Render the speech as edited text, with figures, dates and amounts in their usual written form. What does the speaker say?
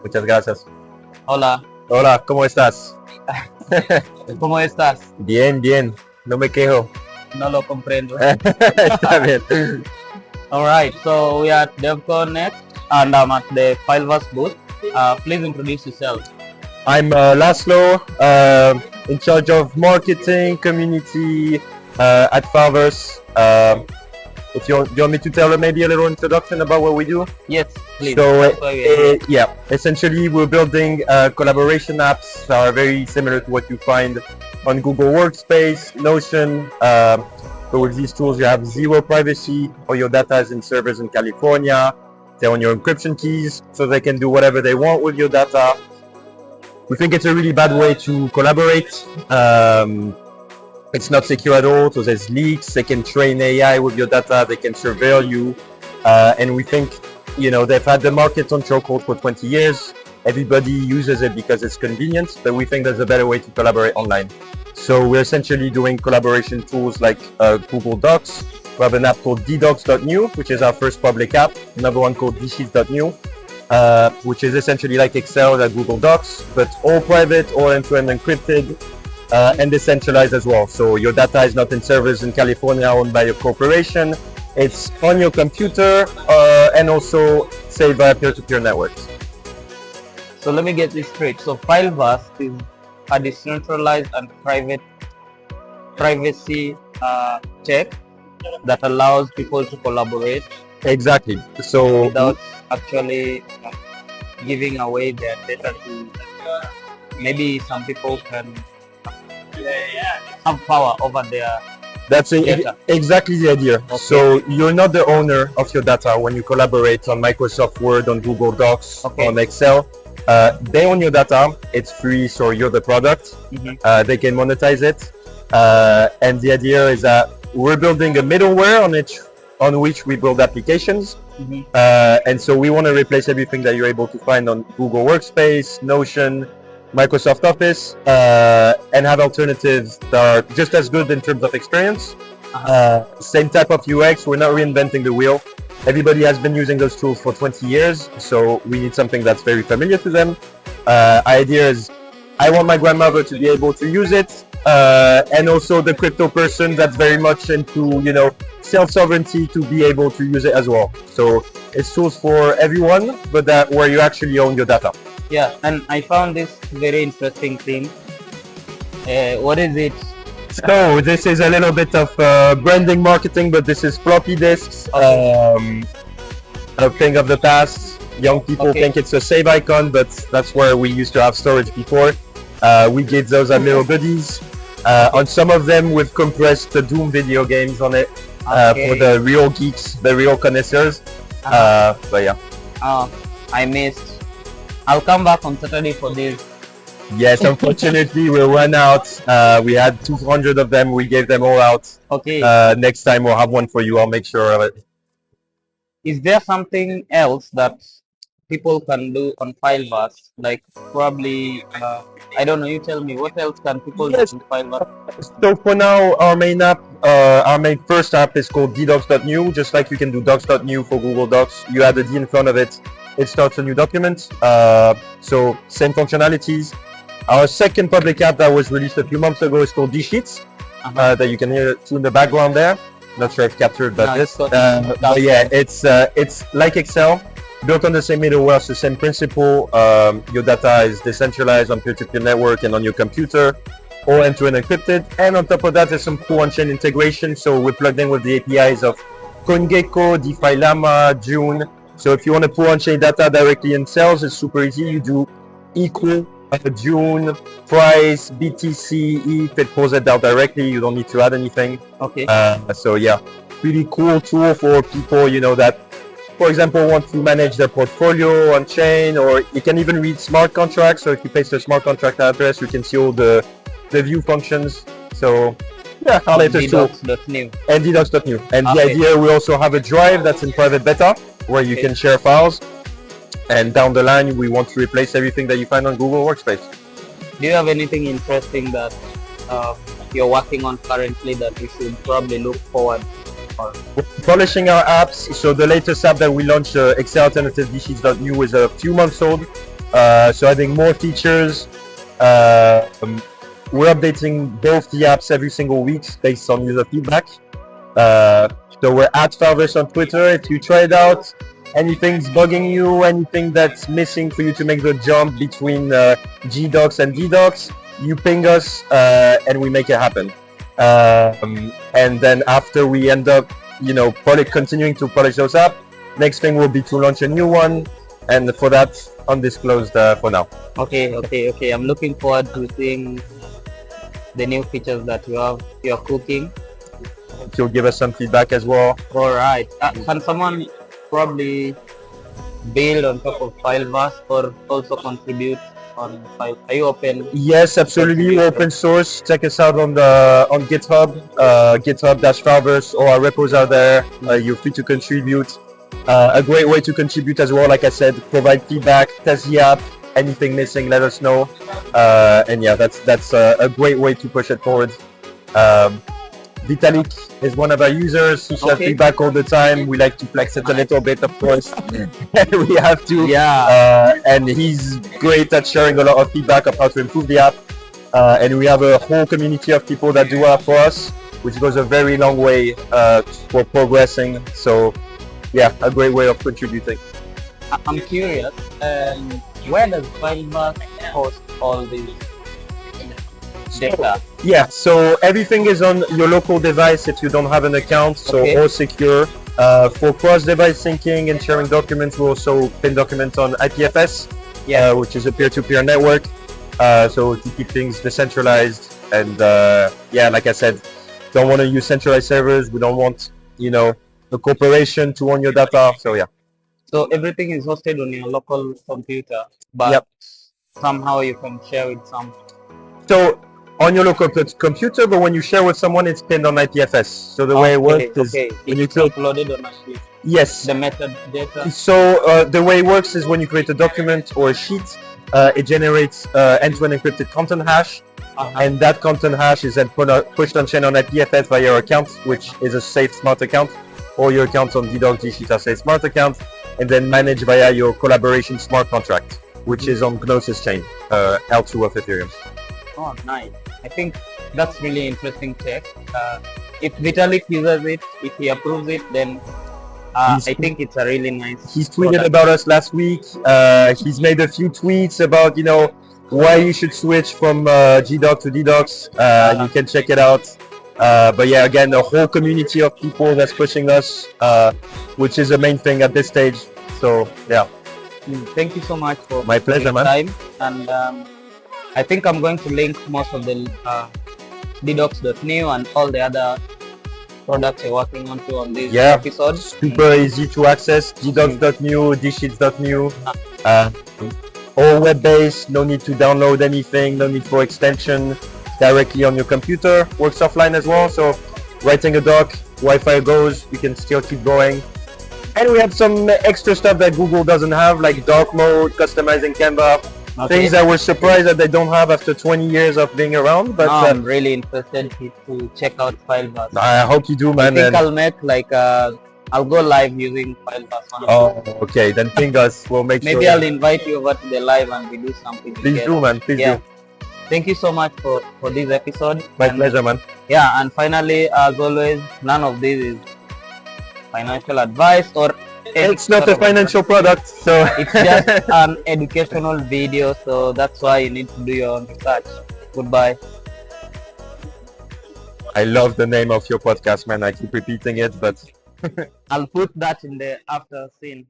Muchas gracias. Hola, Hola, ¿cómo estás? ¿cómo estás? Bien, bien. No me quejo. No lo comprendo. Está bien. Alright, so we are at DevCon next and I'm at the Fileverse booth. Please introduce yourself. I'm Laszlo, in charge of marketing, community at Fileverse. If you want me to tell maybe a little introduction about what we do. Yes, please. So That's why we are here. yeah, essentially we're building collaboration apps that are very similar to what you find on Google Workspace, Notion. So with these tools you have zero privacy. All your data is in servers in California. They're on your encryption keys, so they can do whatever they want with your data. We think it's a really bad way to collaborate. It's not secure at all, so there's leaks. They can train AI with your data. They can surveil you, and we think, they've had the market on chokehold for 20 years. Everybody uses it because it's convenient, but we think there's a better way to collaborate online. So we're essentially doing collaboration tools like Google Docs. We have an app called ddocs.new, which is our first public app. Another one called dsheets.new, which is essentially like Excel at Google Docs, but all private, all end-to-end encrypted, and decentralized as well. So your data is not in servers in California owned by a corporation. It's on your computer and also saved via peer-to-peer networks. So let me get this straight. So Fileverse is a decentralized and privacy check that allows people to collaborate Exactly. So without actually giving away their data to maybe some people can have power over their that's data. exactly the idea. Okay. So you're not the owner of your data when you collaborate on Microsoft Word, on Google Docs, Okay. on Excel. They own your data. It's free, so you're the product. Mhm. They can monetize it. And the idea is that we're building a middleware on which we build applications. Mhm. And so we want to replace everything that you're able to find on Google Workspace, Notion, Microsoft Office, and have alternatives that are just as good in terms of experience. Same type of UX. We're not reinventing the wheel. Everybody has been using those tools for 20 years, so we need something that's very familiar to them. Idea is, I want my grandmother to be able to use it, and also the crypto person that's very much into, self-sovereignty to be able to use it as well. So it's tools for everyone, but that where you actually own your data. Yeah, and I found this very interesting thing. What is it? So this is a little bit of branding marketing, but this is floppy disks. A thing of the past. Young people Okay. think it's a save icon, but that's where we used to have storage before. We give those as little goodies. On some of them, we've compressed the Doom video games on it for the real geeks, the real connoisseurs. But yeah. I missed. I'll come back on Saturday for this. Yes, unfortunately, we ran out. We had 200 of them. We gave them all out. Okay. Next time we'll have one for you. I'll make sure of it. Is there something else that people can do on Fileverse? Like probably, I don't know. You tell me. What else can people Yes. do on Fileverse? So for now, our main first app is called ddocs.new. Just like you can do docs.new for Google Docs, you add a D in front of it. It starts a new document. So same functionalities. Our second public app that was released a few months ago is called dsheets. That you can hear in the background there. Not sure if captured by No, this. it's got- But yeah, it's like Excel, built on the same middleware, so same principle. Your data is decentralized on peer-to-peer network and on your computer, all end-to-end encrypted. And on top of that, there's some cool on-chain integration. So we're plugged in with the APIs of CoinGecko, DeFi Llama, June. So if you want to pull on-chain data directly in cells, it's super easy. You do equal June, price, BTC, ETH, it pulls it out directly. You don't need to add anything. Okay. So yeah, really cool tool for people, that, for example, want to manage their portfolio on chain, or you can even read smart contracts. So if you paste a smart contract address, you can see all the view functions. So yeah, our latest tool. ddocs.new. And ddocs.new. And the Okay. idea, we also have a drive that's in private beta where you can share files. And down the line, we want to replace everything that you find on Google Workspace. Do you have anything interesting that you're working on currently that we should probably look forward for? polishing our apps. So the latest app that we launched, Excel Alternative DSheets.new, is a few months old. So adding more features. We're updating both the apps every single week based on user feedback. So we're at Fileverse on Twitter. If you try it out, anything's bugging you, anything that's missing for you to make the jump between GDocs and DDocs, you ping us and we make it happen. And then after we end up, continuing to polish those up, next thing will be to launch a new one, and for that, undisclosed for now. Okay. I'm looking forward to seeing the new features that you're cooking. You'll give us some feedback as well. All right. Can someone probably build on top of Fileverse or also contribute on File? Are you open? Yes, absolutely. We're open source. Check us out on GitHub, GitHub-Fileverse, or our repos are there. You're free to contribute. A great way to contribute as well, like I said, provide feedback, test the app, anything missing, let us know. And yeah, that's a great way to push it forward. Vitalik is one of our users. He shares feedback all the time. We like to flex it a little bit, of course. We have to. Yeah. And he's great at sharing a lot of feedback of how to improve the app. And we have a whole community of people that do app for us, which goes a very long way for progressing. So yeah, a great way of contributing. I'm curious, where does Fileverse host all these data? Yeah, so everything is on your local device if you don't have an account, so all secure. For cross-device syncing and sharing documents, we also pin documents on IPFS, which is a peer-to-peer network. So to keep things decentralized, and like I said, don't want to use centralized servers. We don't want, the corporation to own your data. So yeah. So everything is hosted on your local computer, but somehow you can share with some. So on your local computer, but when you share with someone, it's pinned on IPFS. So the way it works is when you uploaded on IPFS. Yes. The metadata. So the way it works is when you create a document or a sheet, it generates end-to-end encrypted content hash, and that content hash is then pushed on chain on IPFS via your account, which is a safe smart account, or your accounts on DDoS, DSheets are safe smart accounts, and then managed via your collaboration smart contract, which is on Gnosis chain, L2 of Ethereum. Oh, nice. I think that's really interesting tech. If Vitalik uses it, if he approves it, then I think it's a really nice. He's tweeted about us last week. He's made a few tweets about, why you should switch from GDoc to DDocs. You can check it out. But yeah, again, a whole community of people that's pushing us, which is the main thing at this stage. So yeah. Thank you so much for my pleasure, man. Time. And I think I'm going to link most of the DDocs.new and all the other products you're working on this episode. Super easy to access. DDocs.new, DSheets.new. All web-based, no need to download anything, no need for extension, directly on your computer. Works offline as well, so writing a doc, Wi-Fi goes, you can still keep going. And we have some extra stuff that Google doesn't have, like dark mode, customizing Canva, things that we're surprised that they don't have after 20 years of being around. But I'm really interested to check out Fileverse. I hope you do, man. I think I'll make I'll go live using Fileverse. Oh, okay. Then ping us. We'll make sure. Maybe I'll invite you over to the live and we do something Please together. do, man. Please do. Thank you so much for this episode. My pleasure, man. Yeah, and finally, as always, none of this is financial advice or it's not a financial product, so it's just an educational video, so that's why you need to do your own research. Goodbye. I love the name of your podcast, man. I keep repeating it, but I'll put that in the after scene.